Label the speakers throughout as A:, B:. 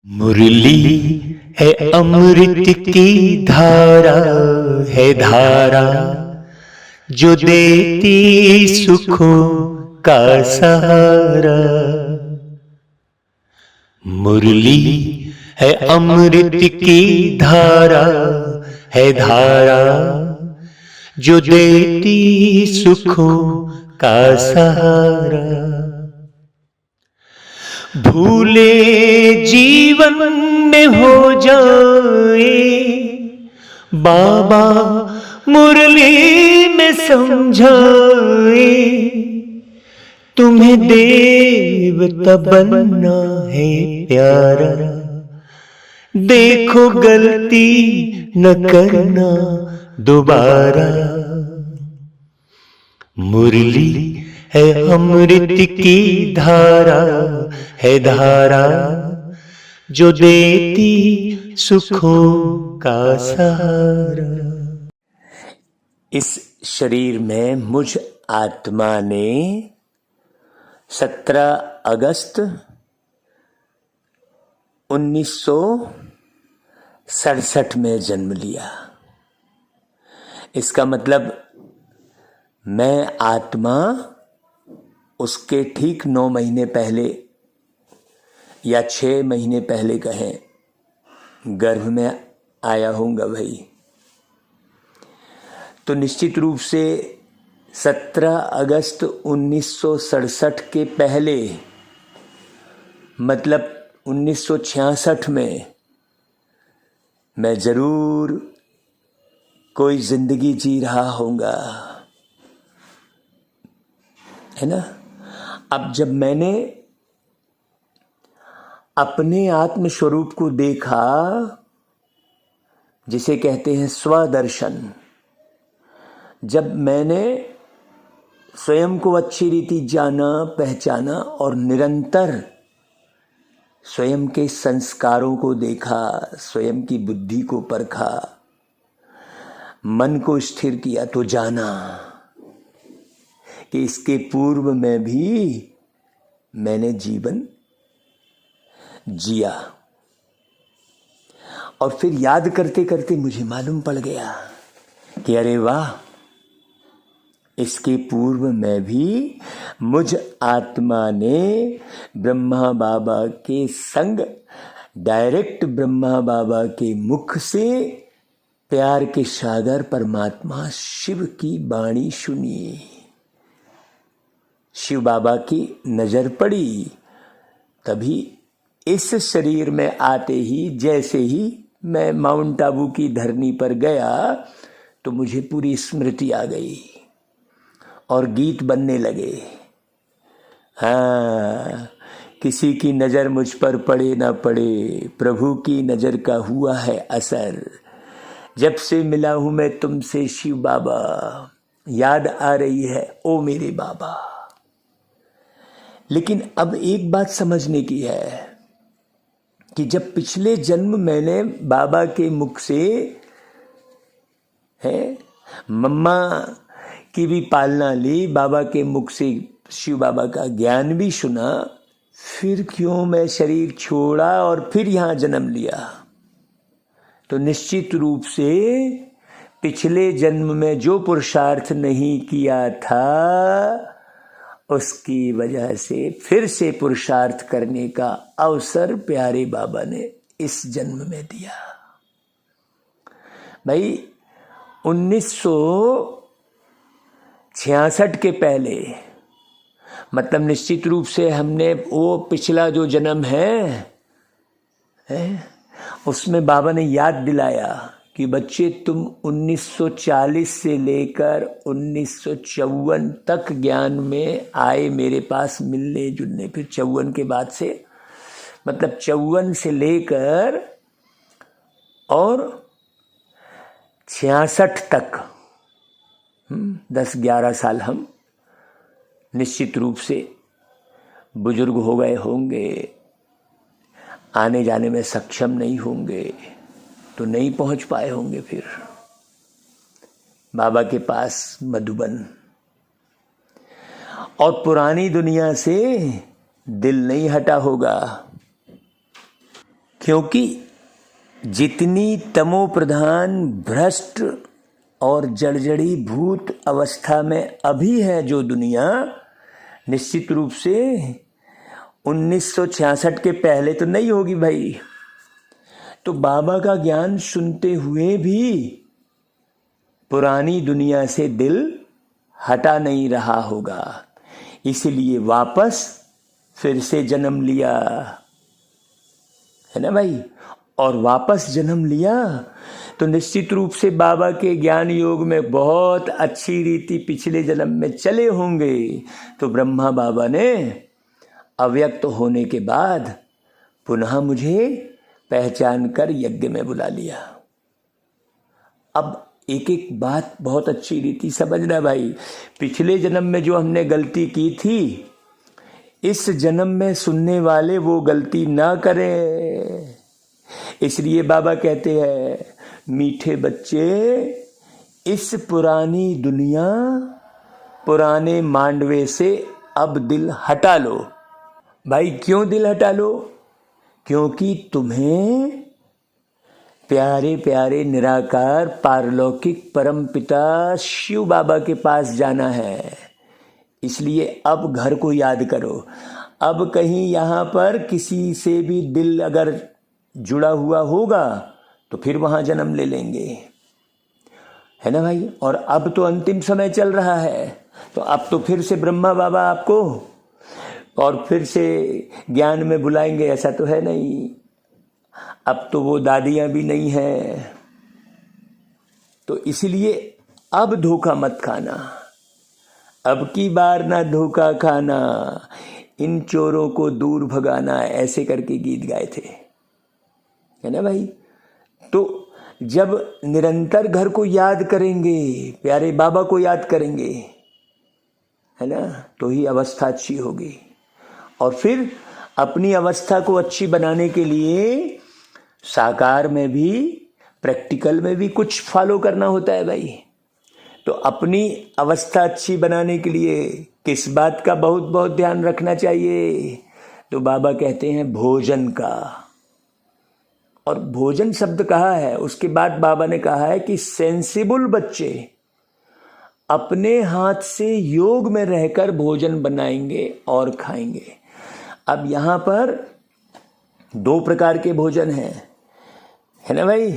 A: मुरली है अमृत की धारा, है धारा जो देती सुखों का सहारा। मुरली है अमृत की धारा, है धारा जो देती सुखों का सहारा। भूले जीवन में हो जाए बाबा मुरली में समझाए, तुम्हें देवता बनना है प्यारा, देखो गलती न करना दोबारा। मुरली है अमृत की धारा, है धारा जो देती सुखों का सहारा। इस शरीर में मुझ आत्मा ने 17 अगस्त 1967 में जन्म लिया। इसका मतलब मैं आत्मा उसके ठीक 9 महीने पहले या 6 महीने पहले कहें गर्भ में आया हूँगा भाई। तो निश्चित रूप से 17 अगस्त 1967 के पहले मतलब 1966 में मैं जरूर कोई जिंदगी जी रहा होऊंगा, है ना। अब जब मैंने अपने आत्म स्वरूप को देखा, जिसे कहते हैं स्वदर्शन, जब मैंने स्वयं को अच्छी रीति जाना, पहचाना और निरंतर स्वयं के संस्कारों को देखा, स्वयं की बुद्धि को परखा, मन को स्थिर किया, तो जाना कि इसके पूर्व में भी मैंने जीवन जिया। और फिर याद करते करते मुझे मालूम पड़ गया कि अरे वाह, इसके पूर्व में भी मुझ आत्मा ने ब्रह्मा बाबा के संग, डायरेक्ट ब्रह्मा बाबा के मुख से प्यार के सागर परमात्मा शिव की वाणी सुनी। शिव बाबा की नजर पड़ी, तभी इस शरीर में आते ही, जैसे ही मैं माउंट आबू की धरनी पर गया, तो मुझे पूरी स्मृति आ गई और गीत बनने लगे। हाँ, किसी की नजर मुझ पर पड़े ना पड़े, प्रभु की नजर का हुआ है असर। जब से मिला हूं मैं तुमसे शिव बाबा, याद आ रही है ओ मेरे बाबा। लेकिन अब एक बात समझने की है कि जब पिछले जन्म मैंने बाबा के मुख से है मम्मा की भी पालना ली, बाबा के मुख से शिव बाबा का ज्ञान भी सुना, फिर क्यों मैं शरीर छोड़ा और फिर यहां जन्म लिया? तो निश्चित रूप से पिछले जन्म में जो पुरुषार्थ नहीं किया था, उसकी वजह से फिर से पुरुषार्थ करने का अवसर प्यारे बाबा ने इस जन्म में दिया। भाई 1966 के पहले, मतलब निश्चित रूप से हमने वो पिछला जो जन्म है उसमें बाबा ने याद दिलाया कि बच्चे तुम 1940 से लेकर 1954 तक ज्ञान में आए मेरे पास मिलने जुलने, फिर 54 के बाद से, मतलब 54 से लेकर और 66 तक 10-11 साल हम निश्चित रूप से बुजुर्ग हो गए होंगे, आने जाने में सक्षम नहीं होंगे, तो नहीं पहुंच पाए होंगे फिर बाबा के पास मधुबन। और पुरानी दुनिया से दिल नहीं हटा होगा। क्योंकि जितनी तमो प्रधान, भ्रष्ट और जर्जरी भूत अवस्था में अभी है जो दुनिया, निश्चित रूप से 1966 के पहले तो नहीं होगी भाई। तो बाबा का ज्ञान सुनते हुए भी पुरानी दुनिया से दिल हटा नहीं रहा होगा, इसलिए वापस फिर से जन्म लिया, है ना भाई। और वापस जन्म लिया तो निश्चित रूप से बाबा के ज्ञान योग में बहुत अच्छी रीति पिछले जन्म में चले होंगे। तो ब्रह्मा बाबा ने अव्यक्त होने के बाद पुनः मुझे पहचान कर यज्ञ में बुला लिया। अब एक एक बात बहुत अच्छी रीति समझना भाई। पिछले जन्म में जो हमने गलती की थी, इस जन्म में सुनने वाले वो गलती ना करें। इसलिए बाबा कहते हैं, मीठे बच्चे, इस पुरानी दुनिया, पुराने मांडवे से अब दिल हटा लो। भाई क्यों दिल हटा लो? क्योंकि तुम्हें प्यारे प्यारे निराकार पारलौकिक परमपिता शिव बाबा के पास जाना है। इसलिए अब घर को याद करो। अब कहीं यहाँ पर किसी से भी दिल अगर जुड़ा हुआ होगा तो फिर वहाँ जन्म ले लेंगे, है ना भाई। और अब तो अंतिम समय चल रहा है, तो अब तो फिर से ब्रह्मा बाबा आपको और फिर से ज्ञान में बुलाएंगे, ऐसा तो है नहीं। अब तो वो दादियाँ भी नहीं हैं। तो इसलिए अब धोखा मत खाना, अब की बार ना धोखा खाना, इन चोरों को दूर भगाना, ऐसे करके गीत गाए थे, है ना भाई। तो जब निरंतर घर को याद करेंगे, प्यारे बाबा को याद करेंगे, है ना, तो ही अवस्था अच्छी होगी। और फिर अपनी अवस्था को अच्छी बनाने के लिए साकार में भी, प्रैक्टिकल में भी कुछ फॉलो करना होता है भाई। तो अपनी अवस्था अच्छी बनाने के लिए किस बात का बहुत बहुत ध्यान रखना चाहिए? तो बाबा कहते हैं भोजन का। और भोजन शब्द कहा है, उसके बाद बाबा ने कहा है कि सेंसिबल बच्चे अपने हाथ से योग में रहकर भोजन बनाएंगे और खाएंगे। अब यहाँ पर दो प्रकार के भोजन हैं, है ना भाई।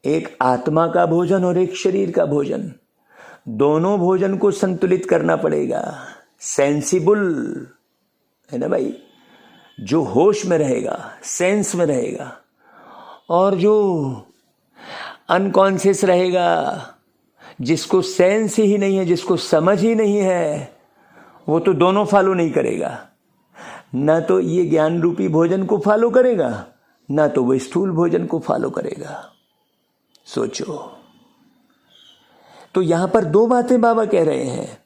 A: एक आत्मा का भोजन और एक शरीर का भोजन। दोनों भोजन को संतुलित करना पड़ेगा। सेंसिबल, है ना भाई, जो होश में रहेगा, सेंस में रहेगा, और जो अनकॉन्शियस रहेगा, जिसको सेंस ही नहीं है, जिसको समझ ही नहीं है, वो तो दोनों फॉलो नहीं करेगा। ना तो ये ज्ञान रूपी भोजन को फॉलो करेगा, ना तो वो स्थूल भोजन को फॉलो करेगा। सोचो। तो यहां पर दो बातें बाबा कह रहे हैं।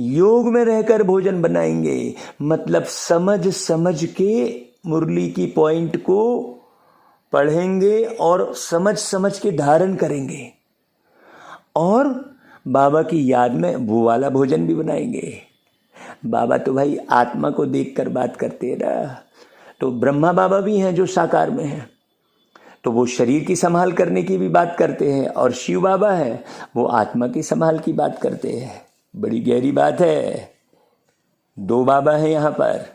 A: योग में रहकर भोजन बनाएंगे, मतलब समझ समझ के मुरली की पॉइंट को पढ़ेंगे और समझ समझ के धारण करेंगे, और बाबा की याद में वो वाला भोजन भी बनाएंगे। बाबा तो भाई आत्मा को देखकर बात करते हैं ना। तो ब्रह्मा बाबा भी हैं जो साकार में हैं, तो वो शरीर की संभाल करने की भी बात करते हैं, और शिव बाबा है वो आत्मा की संभाल की बात करते हैं। बड़ी गहरी बात है। दो बाबा हैं यहाँ पर।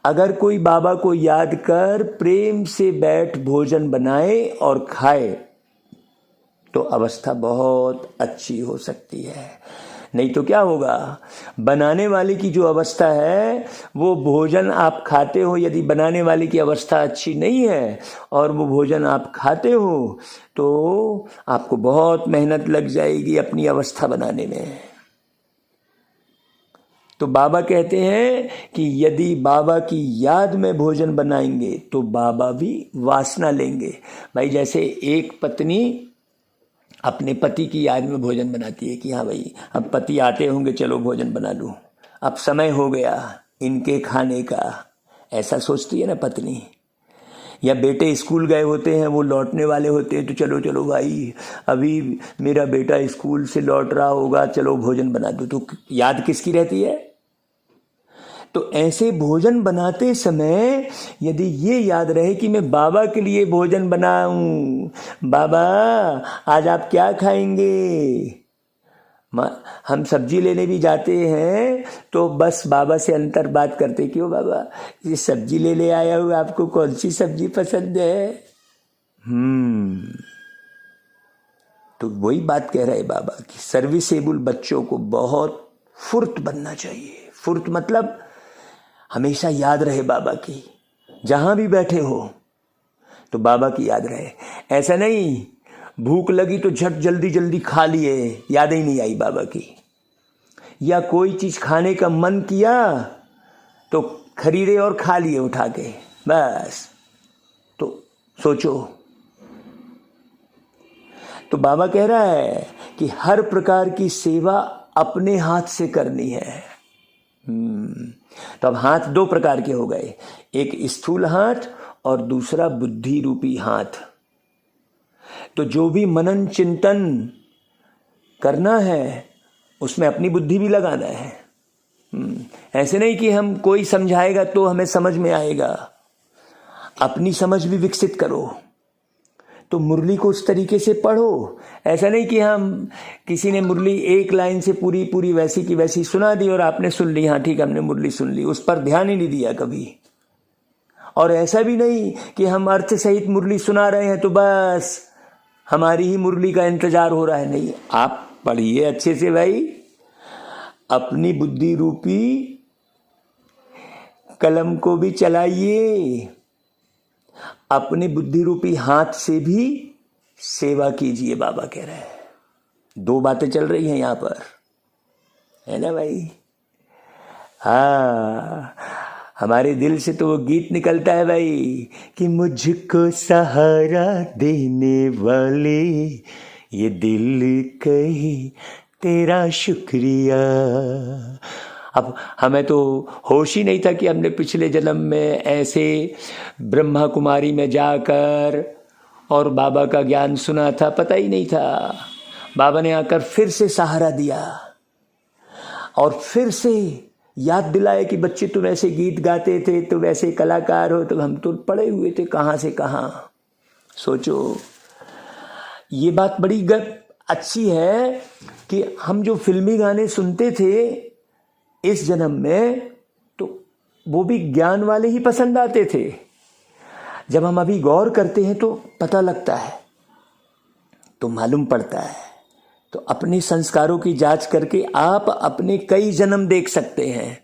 A: अगर कोई बाबा को याद कर प्रेम से बैठ भोजन बनाए और खाए तो अवस्था बहुत अच्छी हो सकती है। नहीं तो क्या होगा, बनाने वाले की जो अवस्था है, वो भोजन आप खाते हो, यदि बनाने वाले की अवस्था अच्छी नहीं है और वो भोजन आप खाते हो, तो आपको बहुत मेहनत लग जाएगी अपनी अवस्था बनाने में। तो बाबा कहते हैं कि यदि बाबा की याद में भोजन बनाएंगे तो बाबा भी वासना लेंगे। भाई जैसे एक पत्नी अपने पति की याद में भोजन बनाती है कि हाँ भाई अब पति आते होंगे, चलो भोजन बना लूँ, अब समय हो गया इनके खाने का, ऐसा सोचती है ना पत्नी। या बेटे स्कूल गए होते हैं, वो लौटने वाले होते हैं, तो चलो चलो भाई अभी मेरा बेटा स्कूल से लौट रहा होगा, चलो भोजन बना दो। तो याद किसकी रहती है? तो ऐसे भोजन बनाते समय यदि ये याद रहे कि मैं बाबा के लिए भोजन बनाऊं, बाबा आज आप क्या खाएंगे। हम सब्जी लेने भी जाते हैं तो बस बाबा से अंतर बात करते, क्यों बाबा ये सब्जी ले आया हूँ, आपको कौन सी सब्जी पसंद है। तो वही बात कह रहे बाबा कि सर्विसेबल बच्चों को बहुत फुर्त बनना चाहिए। फुर्त मतलब हमेशा याद रहे बाबा की, जहां भी बैठे हो तो बाबा की याद रहे। ऐसा नहीं भूख लगी तो झट जल्दी जल्दी खा लिए, याद ही नहीं आई बाबा की। या कोई चीज खाने का मन किया तो खरीदे और खा लिए उठा के, बस। तो सोचो, तो बाबा कह रहा है कि हर प्रकार की सेवा अपने हाथ से करनी है। तो अब हाथ दो प्रकार के हो गए, एक स्थूल हाथ और दूसरा बुद्धि रूपी हाथ। तो जो भी मनन चिंतन करना है उसमें अपनी बुद्धि भी लगाना है। ऐसे नहीं कि हम कोई समझाएगा तो हमें समझ में आएगा, अपनी समझ भी विकसित करो। तो मुरली को उस तरीके से पढ़ो। ऐसा नहीं कि हम किसी ने मुरली एक लाइन से पूरी पूरी वैसी की वैसी सुना दी और आपने सुन ली, हाँ ठीक हमने मुरली सुन ली, उस पर ध्यान ही नहीं दिया कभी। और ऐसा भी नहीं कि हम अर्थ सहित मुरली सुना रहे हैं तो बस हमारी ही मुरली का इंतजार हो रहा है। नहीं, आप पढ़िए अच्छे से भाई, अपनी बुद्धि रूपी कलम को भी चलाइए, अपने बुद्धि रूपी हाथ से भी सेवा कीजिए। बाबा कह रहे हैं दो बातें चल रही हैं यहां पर, है ना भाई। हाँ, हमारे दिल से तो वो गीत निकलता है भाई कि मुझको सहारा देने वाले ये दिल कहे तेरा शुक्रिया। अब हमें तो होश ही नहीं था कि हमने पिछले जन्म में ऐसे ब्रह्मा कुमारी में जाकर और बाबा का ज्ञान सुना था, पता ही नहीं था। बाबा ने आकर फिर से सहारा दिया और फिर से याद दिलाया कि बच्चे तुम ऐसे गीत गाते थे, तुम ऐसे कलाकार हो, तो हम तो पड़े हुए थे कहाँ से कहाँ। सोचो, ये बात बड़ी अच्छी है कि हम जो फिल्मी गाने सुनते थे इस जन्म में, तो वो भी ज्ञान वाले ही पसंद आते थे। जब हम अभी गौर करते हैं तो पता लगता है, तो मालूम पड़ता है। तो अपने संस्कारों की जांच करके आप अपने कई जन्म देख सकते हैं।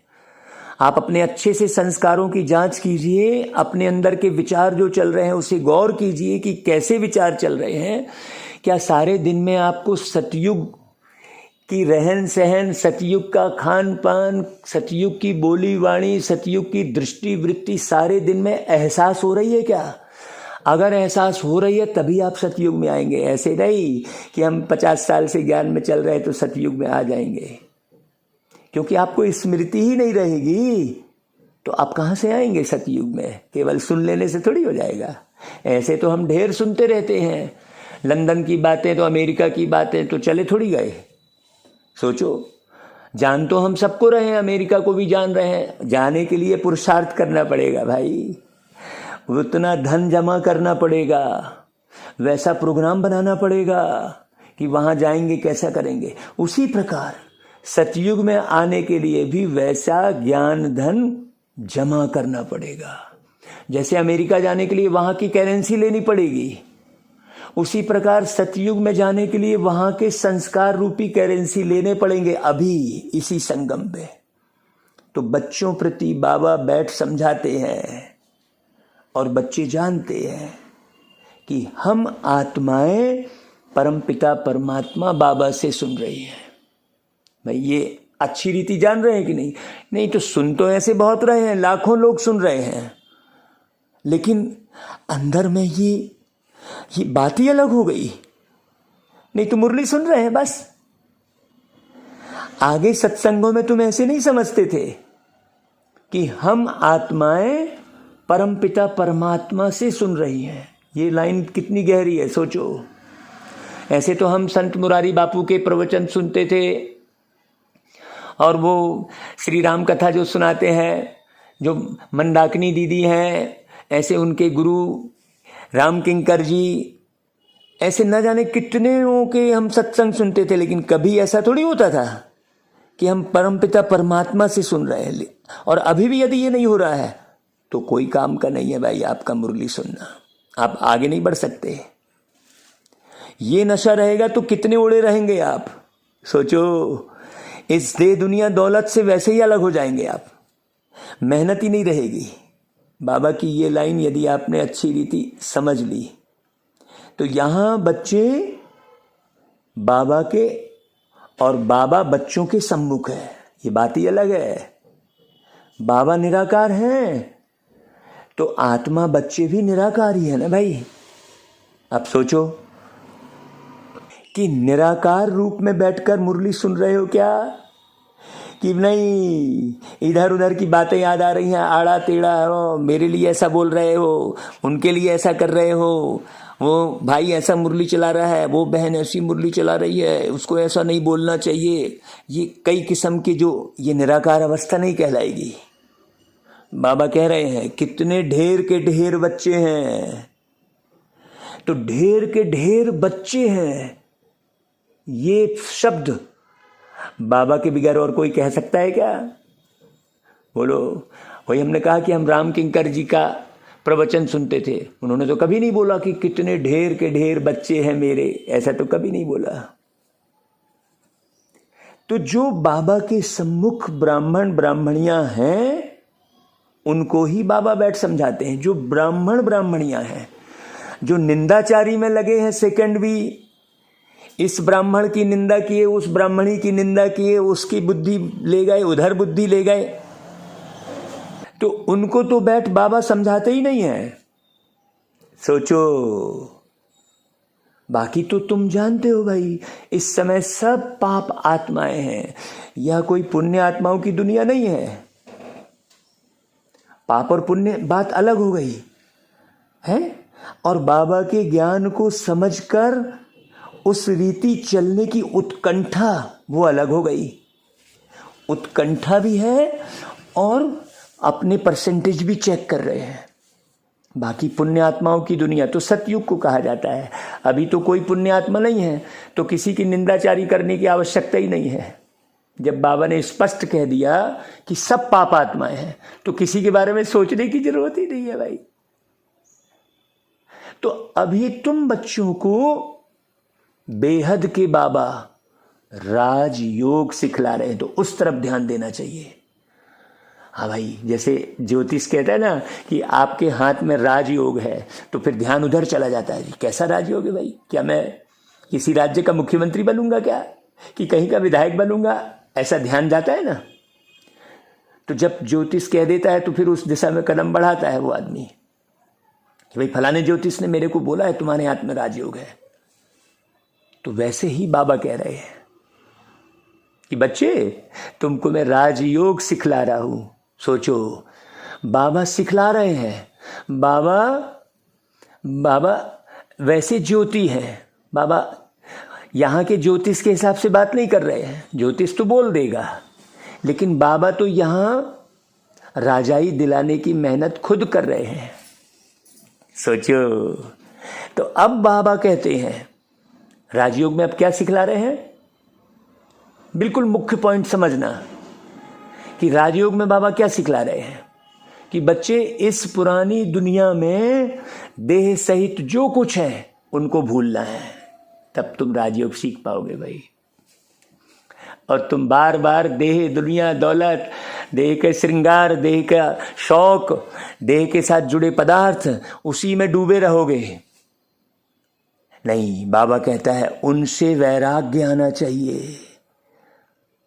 A: आप अपने अच्छे से संस्कारों की जांच कीजिए, अपने अंदर के विचार जो चल रहे हैं उसे गौर कीजिए कि कैसे विचार चल रहे हैं। क्या सारे दिन में आपको सतयुग की रहन सहन, सतयुग का खान पान, सतयुग की बोली वाणी, सतयुग की दृष्टि वृत्ति सारे दिन में एहसास हो रही है क्या? अगर एहसास हो रही है तभी आप सतयुग में आएंगे। ऐसे नहीं कि हम 50 साल से ज्ञान में चल रहे हैं तो सतयुग में आ जाएंगे, क्योंकि आपको स्मृति ही नहीं रहेगी तो आप कहाँ से आएंगे सतयुग में? केवल सुन लेने से थोड़ी हो जाएगा। ऐसे तो हम ढेर सुनते रहते हैं, लंदन की बातें तो अमेरिका की बातें तो चले थोड़ी गए। सोचो, जान तो हम सबको रहे हैं, अमेरिका को भी जान रहे हैं। जाने के लिए पुरुषार्थ करना पड़ेगा भाई, उतना धन जमा करना पड़ेगा, वैसा प्रोग्राम बनाना पड़ेगा कि वहां जाएंगे कैसा करेंगे। उसी प्रकार सतयुग में आने के लिए भी वैसा ज्ञान धन जमा करना पड़ेगा। जैसे अमेरिका जाने के लिए वहां की करेंसी लेनी पड़ेगी, उसी प्रकार सतयुग में जाने के लिए वहां के संस्कार रूपी करेंसी लेने पड़ेंगे अभी इसी संगम में। तो बच्चों प्रति बाबा बैठ समझाते हैं और बच्चे जानते हैं कि हम आत्माएं परमपिता परमात्मा बाबा से सुन रही हैं। भाई ये अच्छी रीति जान रहे हैं कि नहीं? नहीं तो सुन तो ऐसे बहुत रहे हैं, लाखों लोग सुन रहे हैं, लेकिन अंदर में ये बात ही अलग हो गई। नहीं तो मुरली सुन रहे हैं बस। आगे सत्संगों में तुम ऐसे नहीं समझते थे कि हम आत्माएं परमपिता परमात्मा से सुन रही हैं। ये लाइन कितनी गहरी है सोचो। ऐसे तो हम संत मुरारी बापू के प्रवचन सुनते थे और वो श्री राम कथा जो सुनाते हैं, जो मंदाकिनी दीदी हैं, ऐसे उनके गुरु राम किंकर जी, ऐसे न जाने कितने के हम सत्संग सुनते थे। लेकिन कभी ऐसा थोड़ी होता था कि हम परमपिता परमात्मा से सुन रहे हैं। और अभी भी यदि ये नहीं हो रहा है तो कोई काम का नहीं है भाई आपका मुरली सुनना, आप आगे नहीं बढ़ सकते। ये नशा रहेगा तो कितने ओढ़े रहेंगे आप, सोचो। इस देह दुनिया दौलत से वैसे ही अलग हो जाएंगे आप, मेहनत ही नहीं रहेगी। बाबा की ये लाइन यदि आपने अच्छी रीति समझ ली तो यहां बच्चे बाबा के और बाबा बच्चों के सम्मुख है, ये बात ही अलग है। बाबा निराकार हैं तो आत्मा बच्चे भी निराकार ही है ना भाई। अब सोचो कि निराकार रूप में बैठकर मुरली सुन रहे हो क्या, कि नहीं इधर उधर की बातें याद आ रही हैं, आड़ा टेढ़ा हो, मेरे लिए ऐसा बोल रहे हो, उनके लिए ऐसा कर रहे हो, वो भाई ऐसा मुरली चला रहा है, वो बहन ऐसी मुरली चला रही है, उसको ऐसा नहीं बोलना चाहिए। ये कई किस्म की जो ये निराकार अवस्था नहीं कहलाएगी। बाबा कह रहे हैं कितने ढेर के ढेर बच्चे हैं, तो ढेर के ढेर बच्चे हैं, ये शब्द बाबा के बगैर और कोई कह सकता है क्या? बोलो। वही हमने कहा कि हम राम किंकर जी का प्रवचन सुनते थे, उन्होंने तो कभी नहीं बोला कि कितने ढेर के ढेर बच्चे हैं मेरे, ऐसा तो कभी नहीं बोला। तो जो बाबा के सम्मुख ब्राह्मण ब्राह्मणियां हैं उनको ही बाबा बैठ समझाते हैं। जो ब्राह्मण ब्राह्मणियां हैं, जो निंदाचारी में लगे हैं, सेकंड भी इस ब्राह्मण की निंदा किए, उस ब्राह्मणी की निंदा किए, उसकी बुद्धि ले गए, उधर बुद्धि ले गए, तो उनको तो बैठ बाबा समझाते ही नहीं है। सोचो। बाकी तो तुम जानते हो भाई, इस समय सब पाप आत्माएं हैं, यह कोई पुण्य आत्माओं की दुनिया नहीं है। पाप और पुण्य बात अलग हो गई है, और बाबा के ज्ञान को समझकर उस रीति चलने की उत्कंठा वो अलग हो गई। उत्कंठा भी है और अपने परसेंटेज भी चेक कर रहे हैं। बाकी पुण्य आत्माओं की दुनिया तो सतयुग को कहा जाता है। अभी तो कोई पुण्य आत्मा नहीं है, तो किसी की निंदाचारी करने की आवश्यकता ही नहीं है। जब बाबा ने स्पष्ट कह दिया कि सब पाप आत्माएं हैं, तो किसी के बारे में सोचने की जरूरत ही नहीं है भाई। तो अभी तुम बच्चों को बेहद के बाबा राजयोग सिखला रहे हैं, तो उस तरफ ध्यान देना चाहिए। हाँ भाई, जैसे ज्योतिष कहता है ना कि आपके हाथ में राजयोग है, तो फिर ध्यान उधर चला जाता है। कैसा राजयोग है भाई? क्या मैं किसी राज्य का मुख्यमंत्री बनूंगा क्या, कि कहीं का विधायक बनूंगा? ऐसा ध्यान जाता है ना। तो जब ज्योतिष कह देता है तो फिर उस दिशा में कदम बढ़ाता है वो आदमी कि भाई फलाने ज्योतिष ने मेरे को बोला है तुम्हारे हाथ में राजयोग है। तो वैसे ही बाबा कह रहे हैं कि बच्चे तुमको मैं राजयोग सिखला रहा हूं। सोचो, बाबा सिखला रहे हैं। बाबा वैसे ज्योति हैं। बाबा यहाँ के ज्योतिष के हिसाब से बात नहीं कर रहे हैं, ज्योतिष तो बोल देगा, लेकिन बाबा तो यहाँ राजाई दिलाने की मेहनत खुद कर रहे हैं। सोचो। तो अब बाबा कहते हैं राजयोग में अब क्या सिखला रहे हैं, बिल्कुल मुख्य पॉइंट समझना कि राजयोग में बाबा क्या सिखला रहे हैं कि बच्चे इस पुरानी दुनिया में देह सहित जो कुछ है उनको भूलना है, तब तुम राजयोग सीख पाओगे भाई। और तुम बार बार देह, दुनिया, दौलत, देह के श्रृंगार, देह का शौक, देह के साथ जुड़े पदार्थ, उसी में डूबे रहोगे। नहीं, बाबा कहता है उनसे वैराग्य आना चाहिए।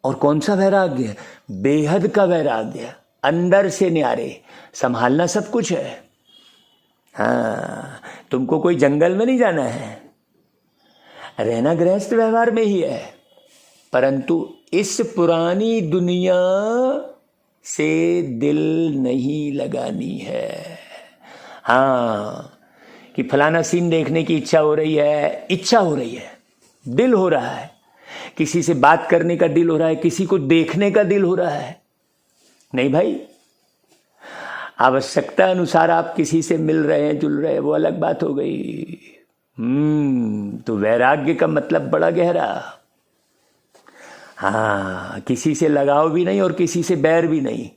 A: और कौन सा वैराग्य? बेहद का वैराग्य, अंदर से न्यारे। संभालना सब कुछ है। हाँ, तुमको कोई जंगल में नहीं जाना है, रहना गृहस्थ व्यवहार में ही है, परंतु इस पुरानी दुनिया से दिल नहीं लगानी है। हाँ, कि फलाना सीन देखने की इच्छा हो रही है, दिल हो रहा है किसी से बात करने का दिल हो रहा है, किसी को देखने का दिल हो रहा है। नहीं भाई, आवश्यकता अनुसार आप किसी से मिल रहे हैं, जुल रहे हैं, वो अलग बात हो गई। तो वैराग्य का मतलब बड़ा गहरा। हाँ, किसी से लगाव भी नहीं और किसी से बैर भी नहीं,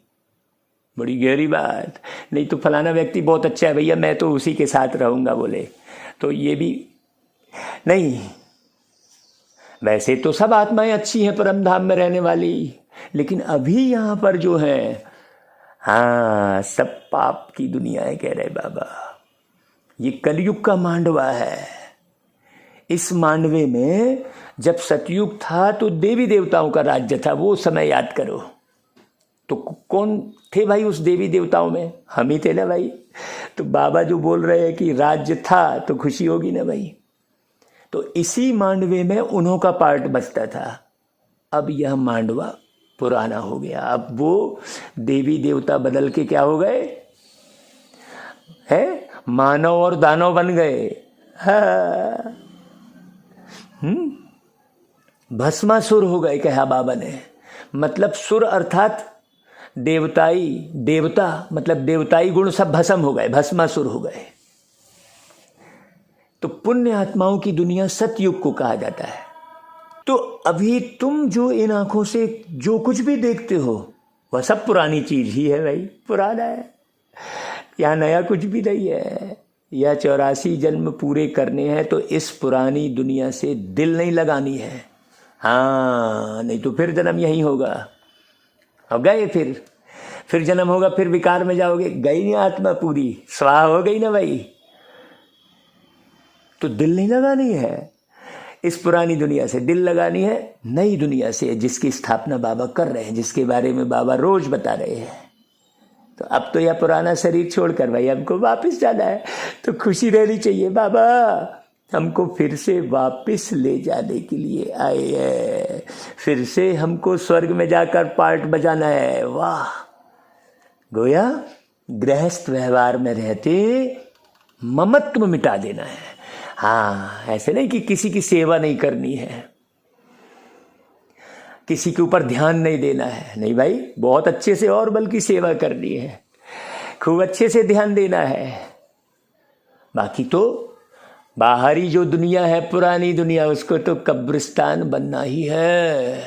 A: बड़ी गहरी बात। नहीं तो फलाना व्यक्ति बहुत अच्छा है भैया, मैं तो उसी के साथ रहूंगा बोले, तो ये भी नहीं। वैसे तो सब आत्माएं अच्छी हैं परम धाम में रहने वाली, लेकिन अभी यहां पर जो है, हाँ, सब पाप की दुनिया है, कह रहे बाबा। ये कलयुग का मांडवा है। इस मांडवे में जब सतयुग था तो देवी देवताओं का राज्य था, वो समय याद करो। तो कौन थे भाई उस देवी देवताओं में? हम ही थे ना भाई। तो बाबा जो बोल रहे हैं कि राज्य था तो खुशी होगी ना भाई। तो इसी मांडवे में उन्हों का पार्ट बचता था। अब यह मांडवा पुराना हो गया, अब वो देवी देवता बदल के क्या हो गए हैं? मानव और दानव बन गए। हाँ। भस्मासुर हो गए, कहा बाबा ने। मतलब सुर अर्थात देवताई, देवता मतलब देवताई गुण सब भस्म हो गए, भस्मासुर हो गए। तो पुण्य आत्माओं की दुनिया सतयुग को कहा जाता है। तो अभी तुम जो इन आंखों से जो कुछ भी देखते हो वह सब पुरानी चीज ही है भाई, पुराना है। यहाँ नया कुछ भी नहीं है। यह 84 जन्म पूरे करने हैं तो इस पुरानी दुनिया से दिल नहीं लगानी है। हाँ, नहीं तो फिर जन्म यही होगा। अब गए, फिर जन्म होगा, फिर विकार में जाओगे, गई नहीं आत्मा, पूरी स्वाहा हो गई ना भाई। तो दिल नहीं लगानी है इस पुरानी दुनिया से, दिल लगानी है नई दुनिया से, जिसकी स्थापना बाबा कर रहे हैं, जिसके बारे में बाबा रोज बता रहे हैं। तो अब तो यह पुराना शरीर छोड़कर भाई हमको वापस जाना है, तो खुशी रहनी चाहिए। बाबा हमको फिर से वापस ले जाने के लिए आए हैं, फिर से हमको स्वर्ग में जाकर पार्ट बजाना है। वाह, गोया गृहस्थ व्यवहार में रहते ममत्व मिटा देना है। हाँ, ऐसे नहीं कि किसी की सेवा नहीं करनी है, किसी के ऊपर ध्यान नहीं देना है। नहीं भाई, बहुत अच्छे से और बल्कि सेवा करनी है, खूब अच्छे से ध्यान देना है। बाकी तो बाहरी जो दुनिया है, पुरानी दुनिया, उसको तो कब्रिस्तान बनना ही है।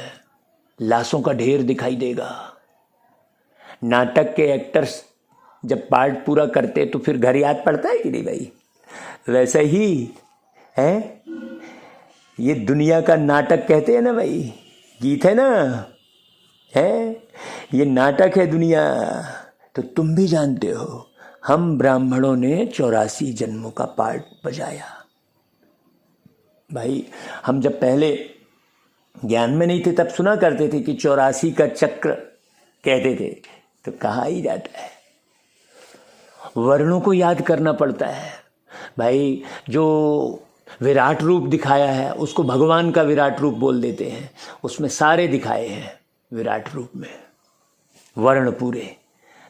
A: लाशों का ढेर दिखाई देगा। नाटक के एक्टर्स जब पार्ट पूरा करते तो फिर घर याद पड़ता है कि नहीं भाई? वैसा ही है ये दुनिया का नाटक, कहते हैं ना भाई, गीत है ना, है ये नाटक है दुनिया। तो तुम भी जानते हो, हम ब्राह्मणों ने 84 जन्मों का पार्ट बजाया भाई। हम जब पहले ज्ञान में नहीं थे तब सुना करते थे कि 84 का चक्र कहते थे, तो कहा ही जाता है, वर्णों को याद करना पड़ता है भाई। जो विराट रूप दिखाया है उसको भगवान का विराट रूप बोल देते हैं, उसमें सारे दिखाए हैं विराट रूप में, वर्ण पूरे।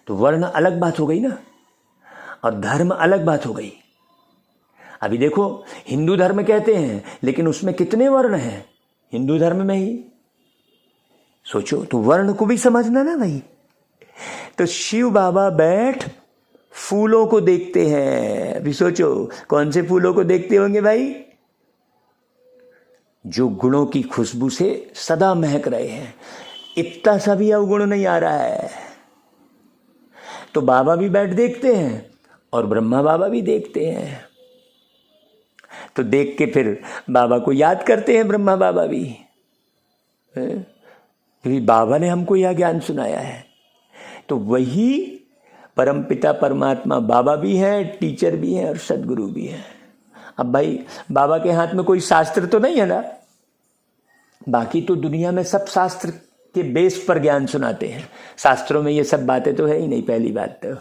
A: तो वर्ण अलग बात हो गई ना, और धर्म अलग बात हो गई। अभी देखो, हिंदू धर्म कहते हैं, लेकिन उसमें कितने वर्ण हैं हिंदू धर्म में ही? सोचो, तो वर्ण को भी समझना ना भाई। तो शिव बाबा बैठ फूलों को देखते हैं। अभी सोचो, कौन से फूलों को देखते होंगे भाई? जो गुणों की खुशबू से सदा महक रहे हैं। इतना सा भी अवगुण नहीं आ रहा है। तो बाबा भी बैठ देखते हैं और ब्रह्मा बाबा भी देखते हैं। तो देख के फिर बाबा को याद करते हैं ब्रह्मा बाबा भी, क्योंकि बाबा ने हमको यह ज्ञान सुनाया है। तो वही परमपिता परमात्मा बाबा भी हैं, टीचर भी हैं और सदगुरु भी हैं। अब भाई बाबा के हाथ में कोई शास्त्र तो नहीं है ना, बाकी तो दुनिया में सब शास्त्र के बेस पर ज्ञान सुनाते हैं। शास्त्रों में ये सब बातें तो है ही नहीं। पहली बात तो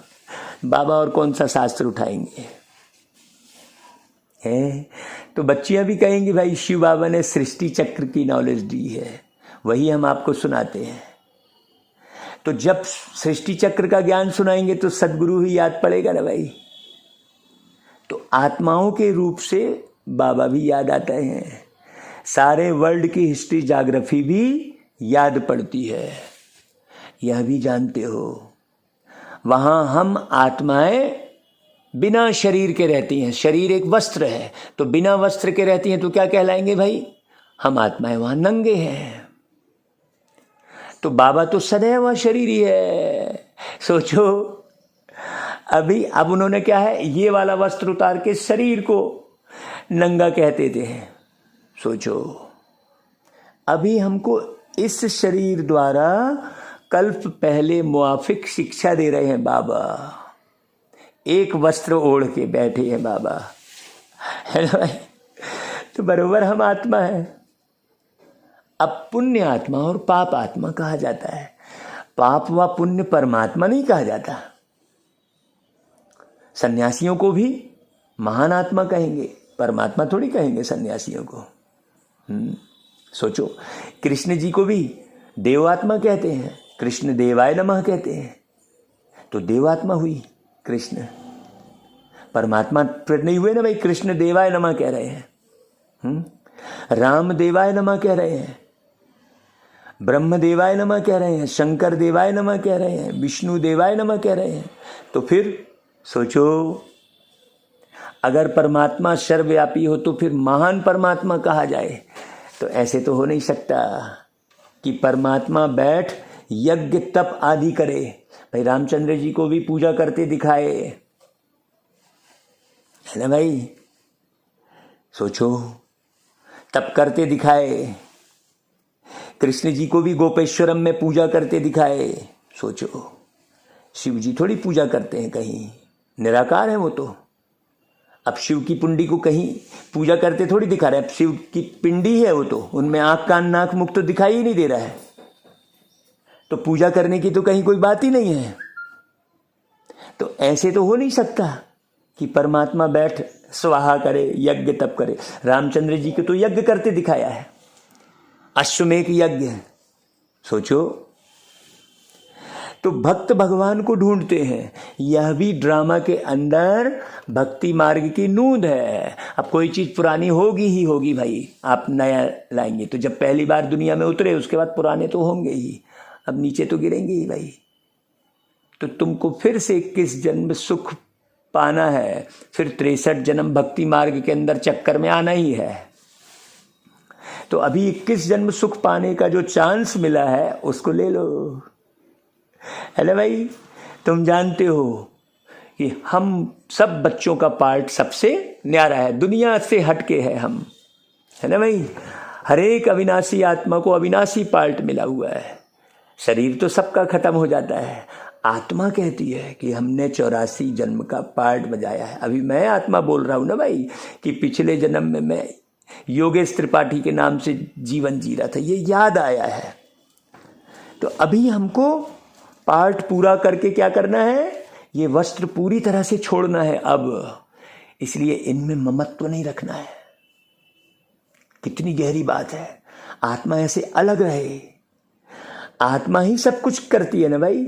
A: बाबा और कौन सा शास्त्र उठाएंगे है? तो बच्चियां भी कहेंगी भाई शिव बाबा ने सृष्टि चक्र की नॉलेज दी है, वही हम आपको सुनाते हैं। तो जब सृष्टि चक्र का ज्ञान सुनाएंगे तो सदगुरु ही याद पड़ेगा ना भाई। तो आत्माओं के रूप से बाबा भी याद आते हैं, सारे वर्ल्ड की हिस्ट्री ज्योग्राफी भी याद पड़ती है। यह भी जानते हो वहां हम आत्माएं बिना शरीर के रहती हैं। शरीर एक वस्त्र है, तो बिना वस्त्र के रहती हैं तो क्या कहलाएंगे भाई? हम आत्माएं वहां नंगे हैं। तो बाबा तो सदैव शरीर ही है। सोचो अभी अब उन्होंने क्या है, ये वाला वस्त्र उतार के शरीर को नंगा कहते थे। सोचो अभी हमको इस शरीर द्वारा कल्प पहले मुआफिक शिक्षा दे रहे हैं बाबा। एक वस्त्र ओढ़ के बैठे हैं बाबा, है ना भाई? तो बरोबर हम आत्मा है। अब पुण्य आत्मा और पाप आत्मा कहा जाता है। पाप व पुण्य परमात्मा नहीं कहा जाता। सन्यासियों को भी महान आत्मा कहेंगे, परमात्मा थोड़ी कहेंगे सन्यासियों को। सोचो कृष्ण जी को भी देवात्मा कहते हैं, कृष्ण देवाय नमः कहते हैं। तो देवात्मा हुई कृष्ण, परमात्मा फिर नहीं हुए ना भाई। कृष्ण देवाय नमः कह रहे हैं, राम देवाय नमः कह रहे हैं, ब्रह्म देवाय नमः कह रहे हैं, शंकर देवाय नमः कह रहे हैं, विष्णु देवाय नमः कह रहे हैं। तो फिर सोचो अगर परमात्मा सर्वव्यापी हो तो फिर महान परमात्मा कहा जाए। तो ऐसे तो हो नहीं सकता कि परमात्मा बैठ यज्ञ तप आदि करे। भाई रामचंद्र जी को भी पूजा करते दिखाए, है ना भाई? सोचो तप करते दिखाए, कृष्ण जी को भी गोपेश्वरम में पूजा करते दिखाए। सोचो शिव जी थोड़ी पूजा करते हैं, कहीं निराकार है वो तो। अब शिव की पिंडी को कहीं पूजा करते थोड़ी दिखा रहा है। अब शिव की पिंडी है वो तो, उनमें आंख कान नाक मुख तो दिखाई ही नहीं दे रहा है। तो पूजा करने की तो कहीं कोई बात ही नहीं है। तो ऐसे तो हो नहीं सकता कि परमात्मा बैठ स्वाहा करे, यज्ञ तप करे। रामचंद्र जी को तो यज्ञ करते दिखाया है, अश्वमेध यज्ञ। सोचो तो भक्त भगवान को ढूंढते हैं। यह भी ड्रामा के अंदर भक्ति मार्ग की नूंद है। अब कोई चीज पुरानी होगी ही होगी भाई, आप नया लाएंगे तो जब पहली बार दुनिया में उतरे उसके बाद पुराने तो होंगे ही, अब नीचे तो गिरेंगे ही भाई। तो तुमको फिर से 21 जन्म सुख पाना है, फिर 63 जन्म भक्ति मार्ग के अंदर चक्कर में आना ही है। तो अभी 21 जन्म सुख पाने का जो चांस मिला है उसको ले लो, है ना भाई? तुम जानते हो कि हम सब बच्चों का पार्ट सबसे न्यारा है, दुनिया से हटके है हम, है ना भाई? हर एक अविनाशी आत्मा को अविनाशी पार्ट मिला हुआ है। शरीर तो सबका खत्म हो जाता है। आत्मा कहती है कि हमने 84 जन्म का पार्ट बजाया है। अभी मैं आत्मा बोल रहा हूं ना भाई कि पिछले जन्म में मैं योगेश त्रिपाठी के नाम से जीवन जी रहा था, ये याद आया है। तो अभी हमको पार्ट पूरा करके क्या करना है? ये वस्त्र पूरी तरह से छोड़ना है अब। इसलिए इनमें ममत्व नहीं रखना है। कितनी गहरी बात है। आत्मा ऐसे अलग रहे। आत्मा ही सब कुछ करती है ना भाई।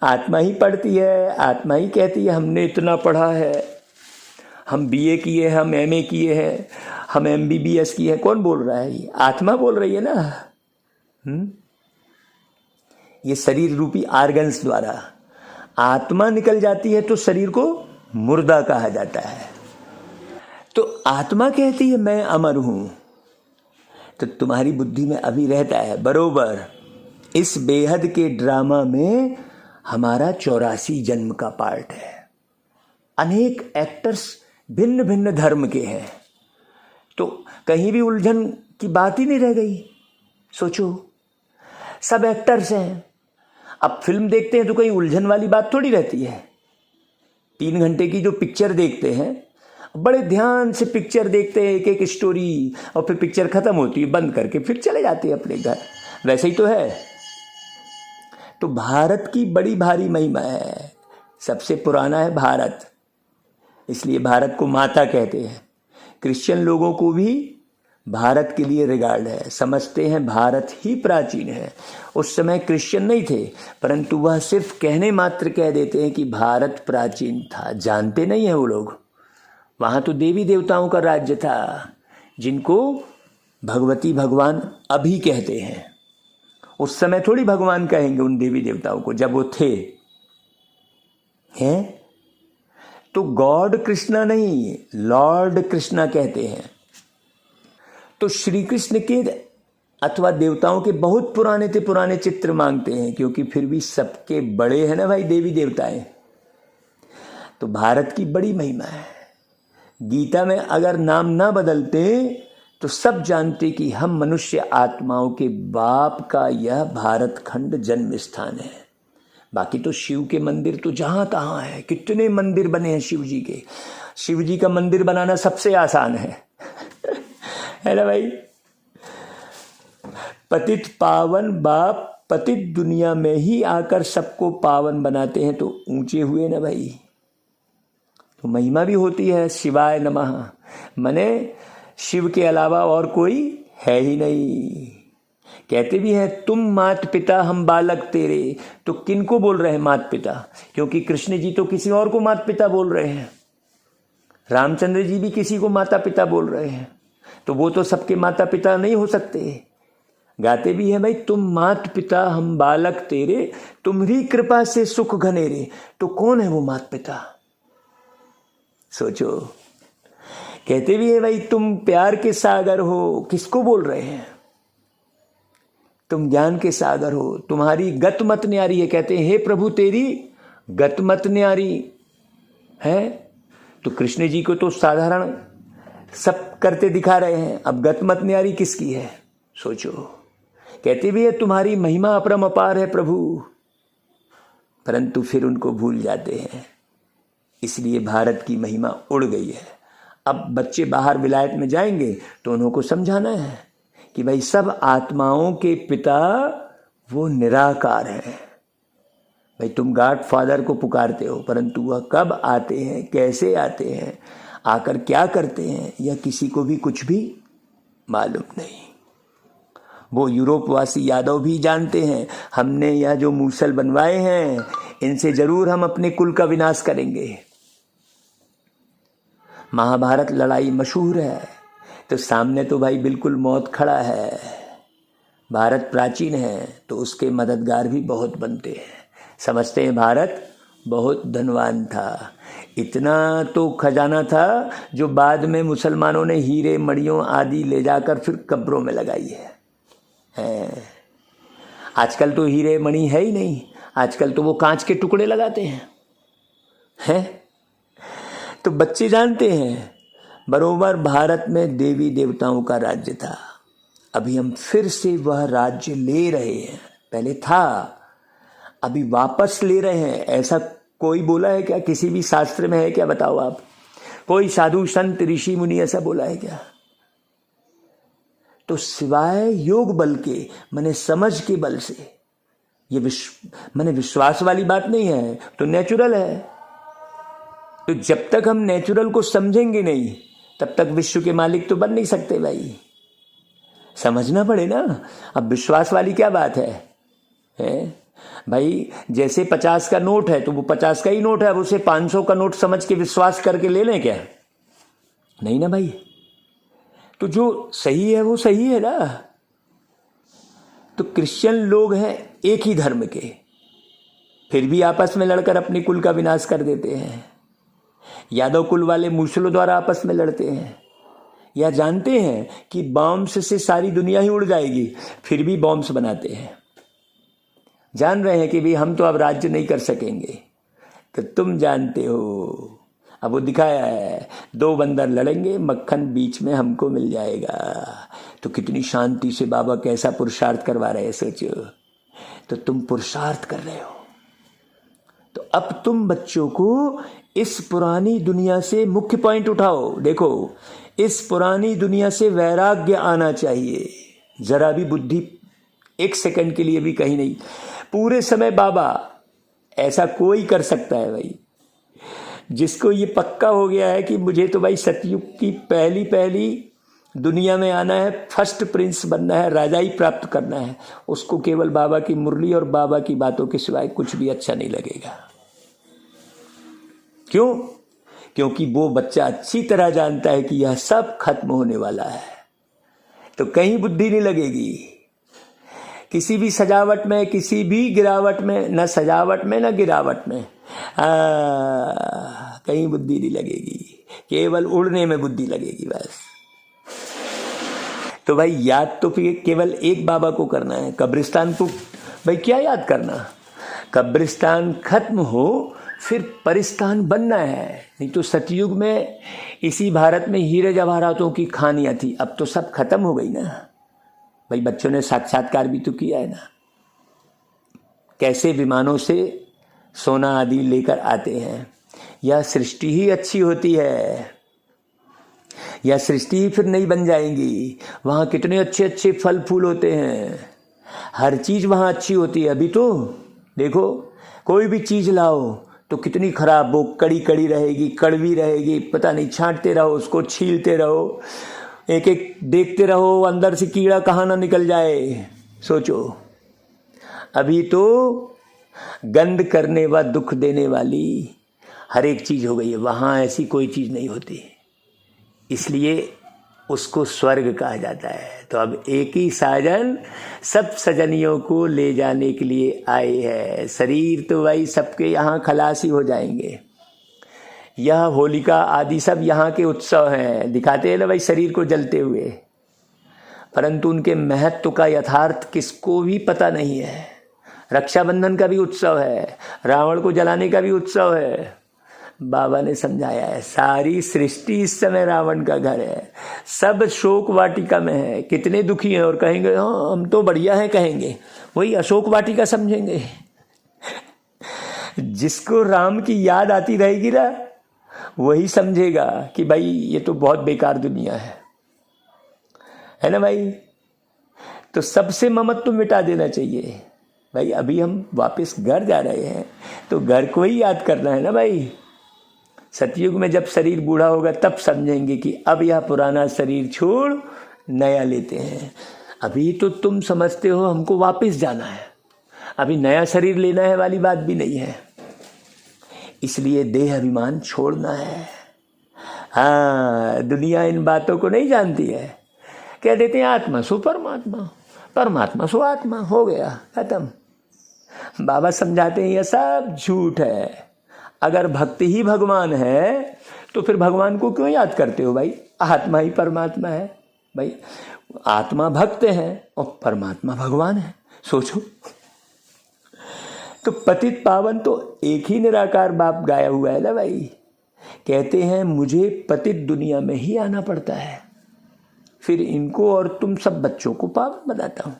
A: आत्मा ही पढ़ती है, आत्मा ही कहती है हमने इतना पढ़ा है, हम बीए किए, हम एमए किए हैं, हम एमबीबीएस किए हैं। कौन बोल रहा है? ये आत्मा बोल रही है ना। ये शरीर रूपी आर्गन्स द्वारा आत्मा निकल जाती है तो शरीर को मुर्दा कहा जाता है। तो आत्मा कहती है मैं अमर हूं। तो तुम्हारी बुद्धि में अभी रहता है बरोबर इस बेहद के ड्रामा में हमारा 84 जन्म का पार्ट है। अनेक एक्टर्स भिन्न भिन्न धर्म के हैं, तो कहीं भी उलझन की बात ही नहीं रह गई। सोचो सब एक्टर्स हैं। अब फिल्म देखते हैं तो कहीं उलझन वाली बात थोड़ी रहती है। 3 घंटे की जो पिक्चर देखते हैं, बड़े ध्यान से पिक्चर देखते हैं, एक एक स्टोरी, और फिर पिक्चर खत्म होती है, बंद करके फिर चले जाते हैं अपने घर। वैसे ही तो है। तो भारत की बड़ी भारी महिमा है। सबसे पुराना है भारत, इसलिए भारत को माता कहते हैं। क्रिश्चियन लोगों को भी भारत के लिए रिगार्ड है, समझते हैं भारत ही प्राचीन है। उस समय क्रिश्चियन नहीं थे, परंतु वह सिर्फ कहने मात्र कह देते हैं कि भारत प्राचीन था, जानते नहीं है वो लोग। वहाँ तो देवी देवताओं का राज्य था, जिनको भगवती भगवान अभी कहते हैं, उस समय थोड़ी भगवान कहेंगे उन देवी देवताओं को जब वो थे हैं। तो गॉड कृष्णा नहीं, लॉर्ड कृष्णा कहते हैं। तो श्री कृष्ण के अथवा देवताओं के बहुत पुराने से पुराने चित्र मांगते हैं, क्योंकि फिर भी सबके बड़े हैं ना भाई देवी देवताएं। तो भारत की बड़ी महिमा है। गीता में अगर नाम ना बदलते तो सब जानते कि हम मनुष्य आत्माओं के बाप का यह भारत खंड जन्म स्थान है। बाकी तो शिव के मंदिर तो जहां तहां है, कितने मंदिर बने हैं शिव जी के। शिव जी का मंदिर बनाना सबसे आसान है है ना भाई। पतित पावन बाप पतित दुनिया में ही आकर सबको पावन बनाते हैं, तो ऊंचे हुए ना भाई। तो महिमा भी होती है शिवाय नमः, मने शिव के अलावा और कोई है ही नहीं। कहते भी हैं तुम मात पिता हम बालक तेरे। तो किनको बोल रहे हैं मात पिता? क्योंकि कृष्ण जी तो किसी और को मात पिता बोल रहे हैं, रामचंद्र जी भी किसी को माता पिता बोल रहे हैं, तो वो तो सबके माता पिता नहीं हो सकते। गाते भी हैं भाई तुम मात पिता हम बालक तेरे, तुम्हारी कृपा से सुख घनेरे। तो कौन है वो मात पिता? सोचो। कहते भी है भाई तुम प्यार के सागर हो, किसको बोल रहे हैं? तुम ज्ञान के सागर हो, तुम्हारी गत मत न्यारी है। कहते हैं हे प्रभु तेरी गत मत न्यारी है। तो कृष्ण जी को तो साधारण सब करते दिखा रहे हैं, अब गत मत न्यारी किसकी है? सोचो। कहते भी है तुम्हारी महिमा अपरम अपार है प्रभु, परंतु फिर उनको भूल जाते हैं। इसलिए भारत की महिमा उड़ गई है। अब बच्चे बाहर विलायत में जाएंगे तो उनको समझाना है कि भाई सब आत्माओं के पिता वो निराकार है। भाई तुम गॉड फादर को पुकारते हो, परंतु वह कब आते हैं, कैसे आते हैं, आकर क्या करते हैं, यह किसी को भी कुछ भी मालूम नहीं। वो यूरोपवासी यादव भी जानते हैं, हमने यह जो मूसल बनवाए हैं इनसे जरूर हम अपने कुल का विनाश करेंगे। महाभारत लड़ाई मशहूर है, तो सामने तो भाई बिल्कुल मौत खड़ा है। भारत प्राचीन है तो उसके मददगार भी बहुत बनते हैं। समझते हैं भारत बहुत धनवान था, इतना तो खजाना था जो बाद में मुसलमानों ने हीरे मणियों आदि ले जाकर फिर कब्रों में लगाई है। आजकल तो हीरे मणि है ही नहीं, आजकल तो वो कांच के टुकड़े लगाते हैं। तो बच्चे जानते हैं बरोबर भारत में देवी देवताओं का राज्य था। अभी हम फिर से वह राज्य ले रहे हैं, पहले था अभी वापस ले रहे हैं। ऐसा कोई बोला है क्या? किसी भी शास्त्र में है क्या? बताओ आप। कोई साधु संत ऋषि मुनि ऐसा बोला है क्या? तो सिवाय योग बल के, माने समझ के बल से, ये माने विश्वास वाली बात नहीं है, तो नेचुरल है। तो जब तक हम नेचुरल को समझेंगे नहीं तब तक विश्व के मालिक तो बन नहीं सकते भाई। समझना पड़े ना। अब विश्वास वाली क्या बात है? भाई जैसे 50 का नोट है तो वो 50 का ही नोट है, अब उसे 500 का नोट समझ के विश्वास करके ले लें क्या? नहीं ना भाई। तो जो सही है वो सही है ना। तो क्रिश्चियन लोग हैं एक ही धर्म के, फिर भी आपस में लड़कर अपने कुल का विनाश कर देते हैं। यादव कुल वाले मूसलों द्वारा आपस में लड़ते हैं, या जानते हैं कि बॉम्ब्स से सारी दुनिया ही उड़ जाएगी, फिर भी बॉम्ब्स बनाते हैं। जान रहे हैं कि भी हम तो अब राज्य नहीं कर सकेंगे। तो तुम जानते हो, अब वो दिखाया है 2 बंदर लड़ेंगे, मक्खन बीच में हमको मिल जाएगा। तो कितनी शांति से बाबा कैसा पुरुषार्थ करवा रहे हैं, सोचो। तो तुम पुरुषार्थ कर रहे हो, तो अब तुम बच्चों को इस पुरानी दुनिया से मुख्य पॉइंट उठाओ। देखो, इस पुरानी दुनिया से वैराग्य आना चाहिए। जरा भी बुद्धि 1 सेकंड के लिए भी कहीं नहीं। पूरे समय बाबा ऐसा कोई कर सकता है भाई, जिसको ये पक्का हो गया है कि मुझे तो भाई सतयुग की पहली दुनिया में आना है, फर्स्ट प्रिंस बनना है, राजा ही प्राप्त करना है। उसको केवल बाबा की मुरली और बाबा की बातों के सिवाय कुछ भी अच्छा नहीं लगेगा। क्यों? क्योंकि वो बच्चा अच्छी तरह जानता है कि यह सब खत्म होने वाला है। तो कहीं बुद्धि नहीं लगेगी। किसी भी सजावट में, किसी भी गिरावट में, न सजावट में न गिरावट में कहीं बुद्धि नहीं लगेगी, केवल उड़ने में बुद्धि लगेगी बस। तो भाई याद तो फिर केवल एक बाबा को करना है। कब्रिस्तान को भाई क्या याद करना, कब्रिस्तान खत्म हो फिर परिस्तान बनना है। नहीं तो सतयुग में इसी भारत में हीरे जवाहरातों की खानियां थी, अब तो सब खत्म हो गई ना भाई। बच्चों ने साक्षात्कार भी तो किया है ना, कैसे विमानों से सोना आदि लेकर आते हैं। यह सृष्टि ही अच्छी होती है, यह सृष्टि ही फिर नहीं बन जाएंगी। वहाँ कितने अच्छे अच्छे फल फूल होते हैं, हर चीज़ वहाँ अच्छी होती है। अभी तो देखो कोई भी चीज़ लाओ तो कितनी खराब, वो कड़ी कड़ी रहेगी, कड़वी रहेगी, पता नहीं, छांटते रहो उसको, छीलते रहो, एक एक देखते रहो अंदर से कीड़ा कहाँ ना निकल जाए। सोचो, अभी तो गंध करने व दुख देने वाली हर एक चीज़ हो गई है, वहाँ ऐसी कोई चीज़ नहीं होती, इसलिए उसको स्वर्ग कहा जाता है। तो अब एक ही साजन सब सजनियों को ले जाने के लिए आए हैं। शरीर तो भाई सबके यहाँ खलासी हो जाएंगे। यह होलिका आदि सब यहाँ के उत्सव हैं, दिखाते हैं ना भाई शरीर को जलते हुए, परंतु उनके महत्व का यथार्थ किसको भी पता नहीं है। रक्षाबंधन का भी उत्सव है, रावण को जलाने का भी उत्सव है। बाबा ने समझाया है, सारी सृष्टि इस समय रावण का घर है, सब शोक वाटिका में है। कितने दुखी हैं और कहेंगे हाँ हम तो बढ़िया हैं, कहेंगे वही अशोक वाटिका समझेंगे। जिसको राम की याद आती रहेगी ना, वही समझेगा कि भाई ये तो बहुत बेकार दुनिया है ना भाई। तो सबसे ममत्व मिटा देना चाहिए भाई। अभी हम वापस घर जा रहे हैं तो घर को ही याद करना है ना भाई। सतयुग में जब शरीर बूढ़ा होगा तब समझेंगे कि अब यह पुराना शरीर छोड़ नया लेते हैं। अभी तो तुम समझते हो हमको वापस जाना है, अभी नया शरीर लेना है वाली बात भी नहीं है। इसलिए देह अभिमान छोड़ना है। हाँ, दुनिया इन बातों को नहीं जानती है, कह देते हैं आत्मा सो परमात्मा, परमात्मा सो आत्मा, हो गया खत्म। बाबा समझाते हैं यह सब झूठ है। अगर भक्ति ही भगवान है तो फिर भगवान को क्यों याद करते हो भाई? आत्मा ही परमात्मा है भाई। आत्मा भक्त है और परमात्मा भगवान है, सोचो। तो पतित पावन तो एक ही निराकार बाप गाया हुआ है ना भाई। कहते हैं मुझे पतित दुनिया में ही आना पड़ता है, फिर इनको और तुम सब बच्चों को पावन बनाता हूं,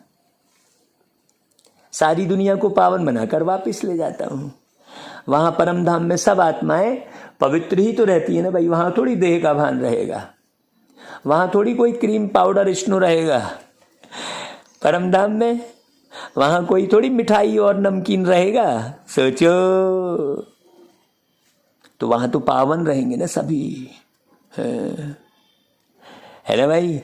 A: सारी दुनिया को पावन बनाकर वापस ले जाता हूं। वहां परम धाम में सब आत्माएं पवित्र ही तो रहती है ना भाई। वहां थोड़ी देह का भान रहेगा, वहां थोड़ी कोई क्रीम पाउडर स्नो रहेगा परम धाम में। वहां कोई थोड़ी मिठाई और नमकीन रहेगा, सोचो। तो वहां तो पावन रहेंगे ना सभी, है ना भाई।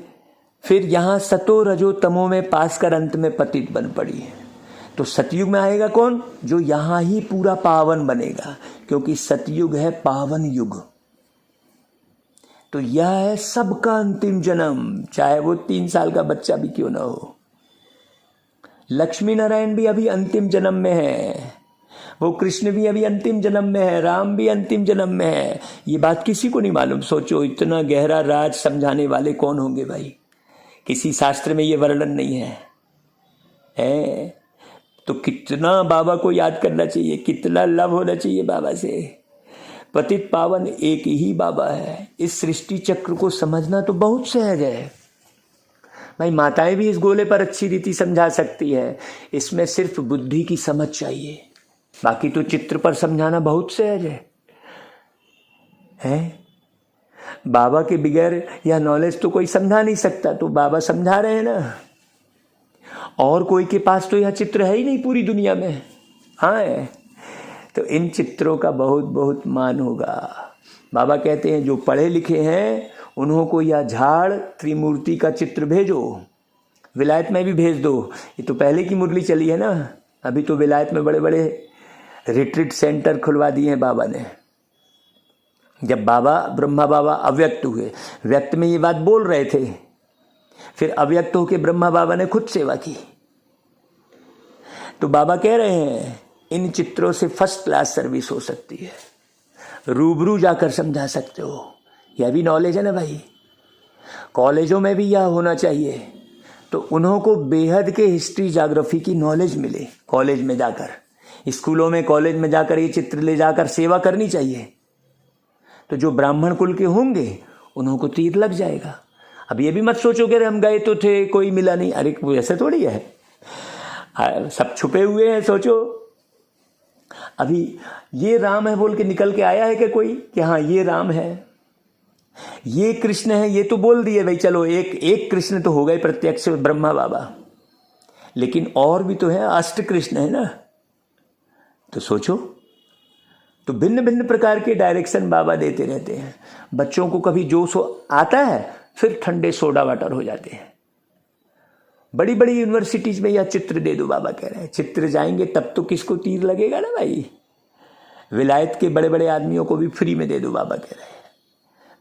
A: फिर यहां सतो रजो तमो में पास कर अंत में पतित बन पड़ी है। तो सतयुग में आएगा कौन? जो यहां ही पूरा पावन बनेगा, क्योंकि सतयुग है पावन युग। तो यह है सबका अंतिम जन्म, चाहे वो 3 साल का बच्चा भी क्यों ना हो। लक्ष्मी नारायण भी अभी अंतिम जन्म में है, वो कृष्ण भी अभी अंतिम जन्म में है, राम भी अंतिम जन्म में है। ये बात किसी को नहीं मालूम। सोचो इतना गहरा राज समझाने वाले कौन होंगे भाई? किसी शास्त्र में ये वर्णन नहीं है। तो कितना बाबा को याद करना चाहिए, कितना लव होना चाहिए बाबा से। पतित पावन एक ही बाबा है। इस सृष्टि चक्र को समझना तो बहुत सहज है भाई। माताएं भी इस गोले पर अच्छी रीति समझा सकती है, इसमें सिर्फ बुद्धि की समझ चाहिए। बाकी तो चित्र पर समझाना बहुत सहज है? बाबा के बगैर यह नॉलेज तो कोई समझा नहीं सकता, तो बाबा समझा रहे हैं ना। और कोई के पास तो यह चित्र है ही नहीं पूरी दुनिया में। हाँ, तो इन चित्रों का बहुत बहुत मान होगा। बाबा कहते हैं जो पढ़े लिखे हैं उन्हों को यह झाड़ त्रिमूर्ति का चित्र भेजो, विलायत में भी भेज दो। ये तो पहले की मुरली चली है ना, अभी तो विलायत में बड़े बड़े रिट्रीट सेंटर खुलवा दिए हैं बाबा ने। जब बाबा ब्रह्मा बाबा अव्यक्त हुए, व्यक्त में ये बात बोल रहे थे, फिर अव्यक्त होके ब्रह्मा बाबा ने खुद सेवा की। तो बाबा कह रहे हैं इन चित्रों से फर्स्ट क्लास सर्विस हो सकती है, रूबरू जाकर समझा सकते हो। यह भी नॉलेज है ना भाई, कॉलेजों में भी यह होना चाहिए। तो उन्हों को बेहद के हिस्ट्री ज्योग्राफी की नॉलेज मिले कॉलेज में जाकर, स्कूलों में कॉलेज में जाकर ये चित्र ले जाकर सेवा करनी चाहिए। तो जो ब्राह्मण कुल के होंगे उन्हों को तीर लग जाएगा। अब ये भी मत सोचो कि हम गए तो थे कोई मिला नहीं, अरे ऐसा थोड़ी है, सब छुपे हुए हैं। सोचो अभी ये राम है बोल के निकल के आया है कि कोई कि हाँ ये राम है, ये कृष्ण है, ये तो बोल दिए भाई चलो एक कृष्ण तो हो गए प्रत्यक्ष ब्रह्मा बाबा, लेकिन और भी तो है, अष्ट कृष्ण है ना। तो सोचो, तो भिन्न भिन्न प्रकार के डायरेक्शन बाबा देते रहते हैं। बच्चों को कभी जोश आता है फिर ठंडे सोडा वाटर हो जाते हैं। बड़ी बड़ी यूनिवर्सिटीज में यह चित्र दे दो, बाबा कह रहे हैं चित्र जाएंगे तब तो किसको तीर लगेगा ना भाई। विलायत के बड़े बड़े आदमियों को भी फ्री में दे दो, बाबा कह रहे हैं।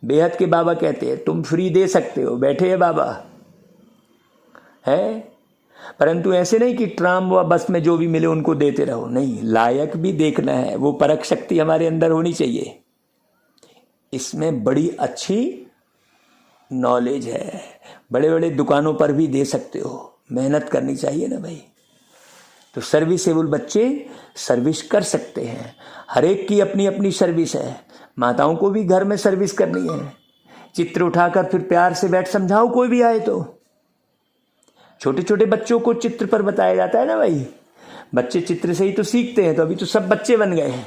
A: बेहद के बाबा कहते हैं तुम फ्री दे सकते हो, बैठे हैं बाबा है, परंतु ऐसे नहीं कि ट्राम व बस में जो भी मिले उनको देते रहो, नहीं, लायक भी देखना है, वो परख शक्ति हमारे अंदर होनी चाहिए। इसमें बड़ी अच्छी नॉलेज है, बड़े बड़े दुकानों पर भी दे सकते हो, मेहनत करनी चाहिए ना भाई। तो सर्विसेबल बच्चे सर्विस कर सकते हैं, हर एक की अपनी अपनी सर्विस है। माताओं को भी घर में सर्विस करनी है, चित्र उठाकर फिर प्यार से बैठ समझाओ, कोई भी आए तो। छोटे छोटे बच्चों को चित्र पर बताया जाता है ना भाई, बच्चे चित्र से ही तो सीखते हैं, तो अभी तो सब बच्चे बन गए हैं।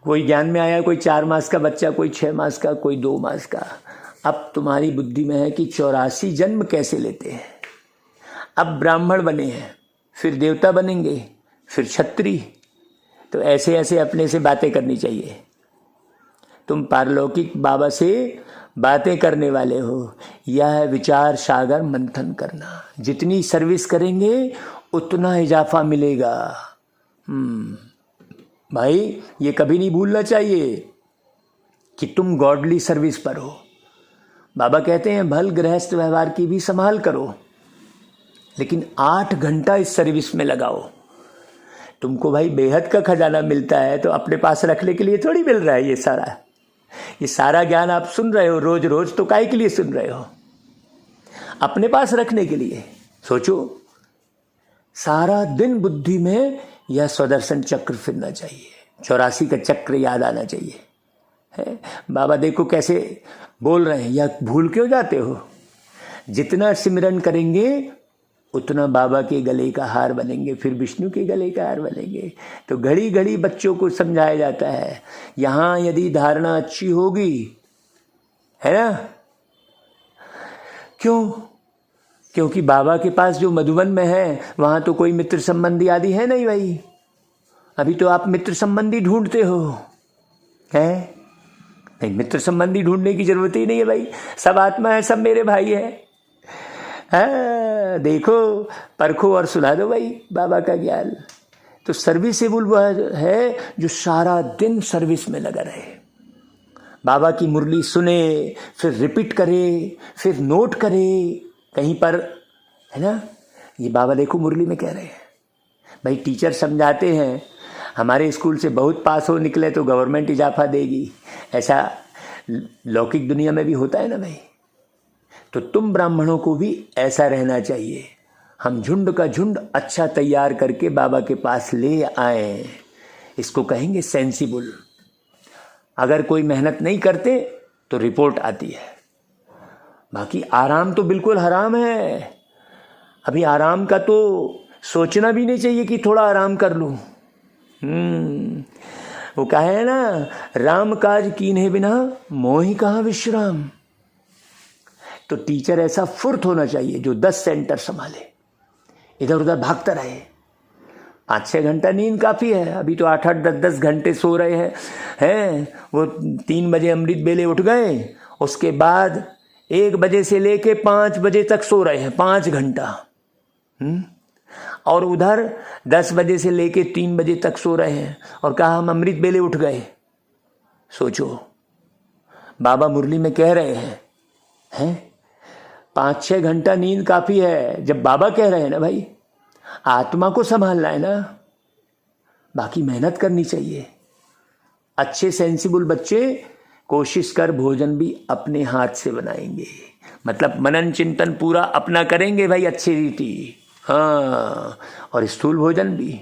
A: कोई ज्ञान में आया, कोई 4 मास का बच्चा, कोई 6 मास का, कोई 2 मास का। अब तुम्हारी बुद्धि में है कि 84 जन्म कैसे लेते हैं। अब ब्राह्मण बने हैं, फिर देवता बनेंगे, फिर क्षत्रिय। तो ऐसे ऐसे अपने से बातें करनी चाहिए। तुम पारलौकिक बाबा से बातें करने वाले हो, यह है विचार सागर मंथन करना। जितनी सर्विस करेंगे उतना इजाफा मिलेगा। भाई ये कभी नहीं भूलना चाहिए कि तुम गॉडली सर्विस पर हो। बाबा कहते हैं भल गृहस्थ व्यवहार की भी संभाल करो, लेकिन 8 घंटा इस सर्विस में लगाओ। तुमको भाई बेहद का खजाना मिलता है तो अपने पास रखने के लिए थोड़ी मिल रहा है। ये सारा ज्ञान आप सुन रहे हो रोज रोज, तो काहे के लिए सुन रहे हो? अपने पास रखने के लिए। सोचो, सारा दिन बुद्धि में यह स्वदर्शन चक्र फिरना चाहिए, 84 का चक्र याद आना चाहिए है। बाबा देखो कैसे बोल रहे हैं, यह भूल क्यों जाते हो? जितना सिमरन करेंगे उतना बाबा के गले का हार बनेंगे, फिर विष्णु के गले का हार बनेंगे। तो घड़ी घड़ी बच्चों को समझाया जाता है, यहां यदि धारणा अच्छी होगी, है ना। क्यों? क्योंकि बाबा के पास जो मधुबन में है वहां तो कोई मित्र संबंधी आदि है नहीं भाई। अभी तो आप मित्र संबंधी ढूंढते हो, है नहीं? मित्र संबंधी ढूंढने की जरूरत ही नहीं है भाई, सब आत्मा है, सब मेरे भाई है। देखो, परखो और सुना दो भाई बाबा का ज्ञान। तो सर्विसेबल वह है जो सारा दिन सर्विस में लगा रहे, बाबा की मुरली सुने, फिर रिपीट करे, फिर नोट करे कहीं पर, है ना। ये बाबा देखो मुरली में कह रहे हैं भाई, टीचर समझाते हैं हमारे स्कूल से बहुत पास हो निकले तो गवर्नमेंट इजाफा देगी, ऐसा लौकिक दुनिया में भी होता है ना भाई। तो तुम ब्राह्मणों को भी ऐसा रहना चाहिए, हम झुंड का झुंड अच्छा तैयार करके बाबा के पास ले आए। इसको कहेंगे सेंसिबल। अगर कोई मेहनत नहीं करते तो रिपोर्ट आती है, बाकी आराम तो बिल्कुल हराम है। अभी आराम का तो सोचना भी नहीं चाहिए कि थोड़ा आराम कर लूं। वो कहा है ना, राम काज कीन्हे बिना मोहि कहाँ विश्राम। तो टीचर ऐसा फुर्त होना चाहिए जो 10 सेंटर संभाले, इधर उधर भागता रहे। 5-6 घंटा नींद काफ़ी है। अभी तो 8-8, 10-10 घंटे सो रहे हैं। वो 3 बजे अमृत बेले उठ गए, उसके बाद 1 बजे से लेके 5 बजे तक सो रहे हैं, 5 घंटा। और उधर 10 बजे से लेके 3 बजे तक सो रहे हैं और कहा हम अमृत बेले उठ गए। सोचो बाबा मुरली में कह रहे हैं 5-6 घंटा नींद काफी है। जब बाबा कह रहे हैं ना भाई, आत्मा को संभालना है ना, बाकी मेहनत करनी चाहिए। अच्छे सेंसिबल बच्चे कोशिश कर भोजन भी अपने हाथ से बनाएंगे, मतलब मनन चिंतन पूरा अपना करेंगे भाई, अच्छी रीति। हाँ, और स्थूल भोजन भी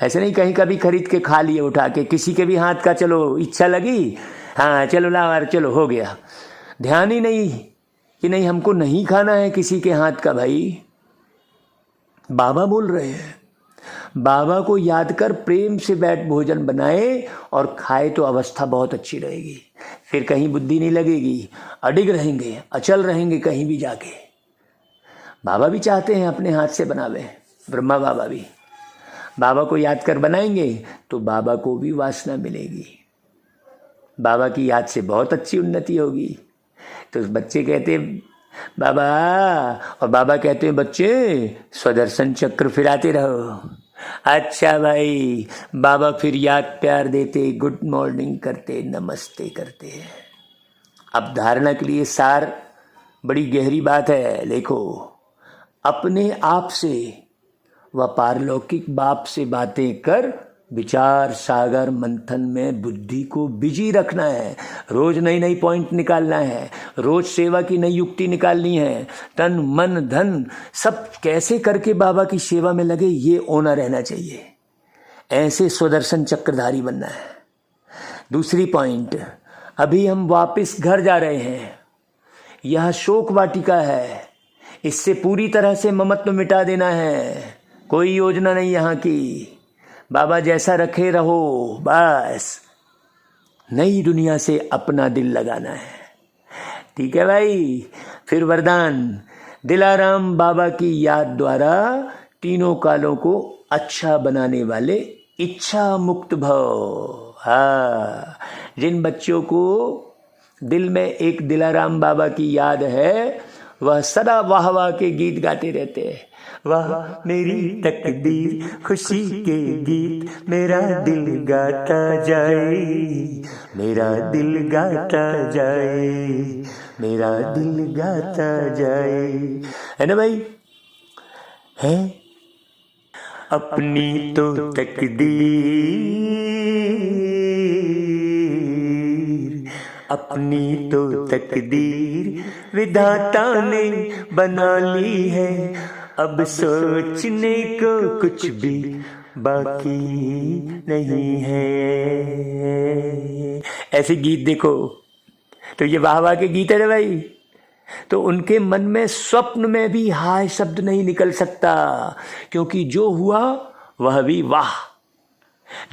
A: ऐसे नहीं कहीं का भी खरीद के खा लिए उठा के, किसी के भी हाथ का, चलो इच्छा लगी, हाँ चलो लाओ, चलो हो गया। ध्यान ही नहीं कि नहीं हमको नहीं खाना है किसी के हाथ का। भाई बाबा बोल रहे हैं, बाबा को याद कर प्रेम से बैठ भोजन बनाए और खाए तो अवस्था बहुत अच्छी रहेगी। फिर कहीं बुद्धि नहीं लगेगी, अडिग रहेंगे, अचल रहेंगे कहीं भी जाके। बाबा भी चाहते हैं अपने हाथ से बनावे, ब्रह्मा बाबा भी। बाबा को याद कर बनाएंगे तो बाबा को भी वासना मिलेगी, बाबा की याद से बहुत अच्छी उन्नति होगी। तो बच्चे कहते बाबा, और बाबा कहते हैं बच्चे स्वदर्शन चक्र फिराते रहो। अच्छा भाई, बाबा फिर याद प्यार देते, गुड मॉर्निंग करते, नमस्ते करते हैं। अब धारणा के लिए सार बड़ी गहरी बात है। देखो, अपने आप से व पारलौकिक बाप से बातें कर विचार सागर मंथन में बुद्धि को बिजी रखना है। रोज नई नई पॉइंट निकालना है, रोज सेवा की नई युक्ति निकालनी है। तन मन धन सब कैसे करके बाबा की सेवा में लगे, ये होना रहना चाहिए। ऐसे स्वदर्शन चक्रधारी बनना है। दूसरी पॉइंट, अभी हम वापस घर जा रहे हैं, यह शोक वाटिका है, इससे पूरी तरह से ममत्व मिटा देना है। कोई योजना नहीं यहाँ की, बाबा जैसा रखे रहो, बस नई दुनिया से अपना दिल लगाना है। ठीक है भाई। फिर वरदान, दिलाराम बाबा की याद द्वारा तीनों कालों को अच्छा बनाने वाले इच्छा मुक्त भव। हाँ, जिन बच्चों को दिल में एक दिलाराम बाबा की याद है, वह सदा वाह वाह के गीत गाते रहते हैं। वाह मेरी तकदीर, खुशी के गीत मेरा दिल गाता जाए, मेरा दिल गाता जाए, मेरा दिल गाता जाए। है ना भाई? है अपनी तो तकदीर, अपनी तो तकदीर विधाता ने बना ली है, अब सोचने को कुछ भी बाकी नहीं है। ऐसे गीत देखो तो ये वाह वाह के गीत है ना भाई। तो उनके मन में स्वप्न में भी हाय शब्द नहीं निकल सकता, क्योंकि जो हुआ वह भी वाह,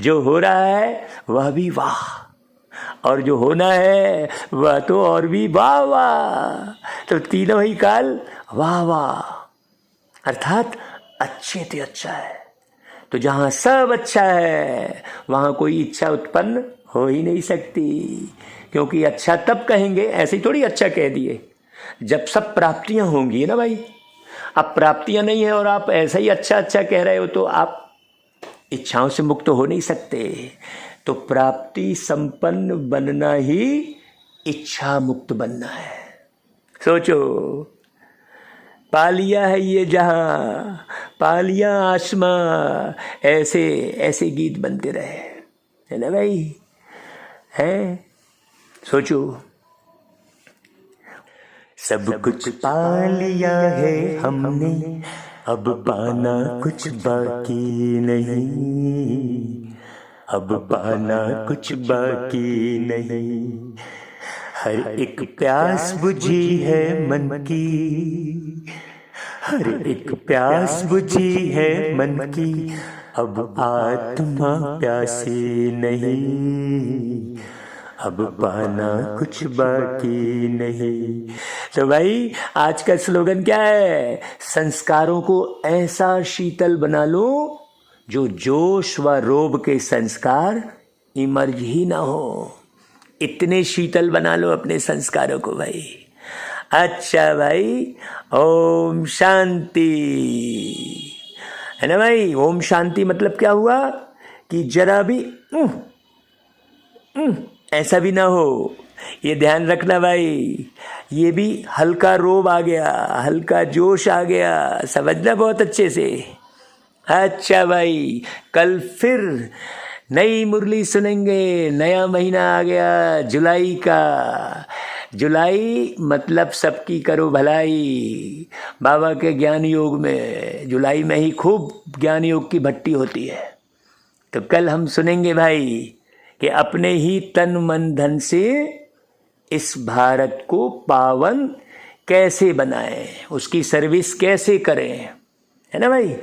A: जो हो रहा है वह भी वाह, और जो होना है वह तो और भी वाह वाह। तो तीनों ही काल वाह वाह, अर्थात अच्छे से अच्छा है। तो जहां सब अच्छा है वहां कोई इच्छा उत्पन्न हो ही नहीं सकती, क्योंकि अच्छा तब कहेंगे, ऐसे ही थोड़ी अच्छा कह दिए, जब सब प्राप्तियां होंगी ना भाई। अब प्राप्तियां नहीं है और आप ऐसा ही अच्छा अच्छा कह रहे हो, तो आप इच्छाओं से मुक्त हो नहीं सकते। तो प्राप्ति संपन्न बनना ही इच्छा मुक्त बनना है। सोचो, पा लिया है ये जहां, पा लिया आसमां, ऐसे ऐसे गीत बनते रहे, है ना भाई? है, सोचो, सब कुछ पा लिया है हमने, अब पाना कुछ बाकी नहीं, अब पाना कुछ बाकी नहीं। हर एक प्यास बुझी है मन की, हर एक प्यास बुझी है मन की, अब आत्मा प्यासी नहीं, अब पाना कुछ बाकी नहीं। तो भाई आज का स्लोगन क्या है? संस्कारों को ऐसा शीतल बना लो जो जोश व रोब के संस्कार इमर्ज ही ना हो। इतने शीतल बना लो अपने संस्कारों को भाई। अच्छा भाई, ओम शांति, है ना भाई? ओम शांति मतलब क्या हुआ कि जरा भी ऐसा भी ना हो ये ध्यान रखना भाई, ये भी हल्का रोब आ गया, हल्का जोश आ गया, समझना बहुत अच्छे से। अच्छा भाई, कल फिर नई मुरली सुनेंगे। नया महीना आ गया जुलाई का। जुलाई मतलब सबकी करो भलाई। बाबा के ज्ञान योग में जुलाई में ही खूब ज्ञान योग की भट्टी होती है। तो कल हम सुनेंगे भाई कि अपने ही तन मन धन से इस भारत को पावन कैसे बनाएं, उसकी सर्विस कैसे करें, है ना भाई।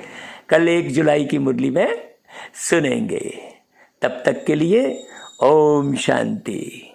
A: कल 1 जुलाई की मुरली में सुनेंगे। तब तक के लिए ओम शांति।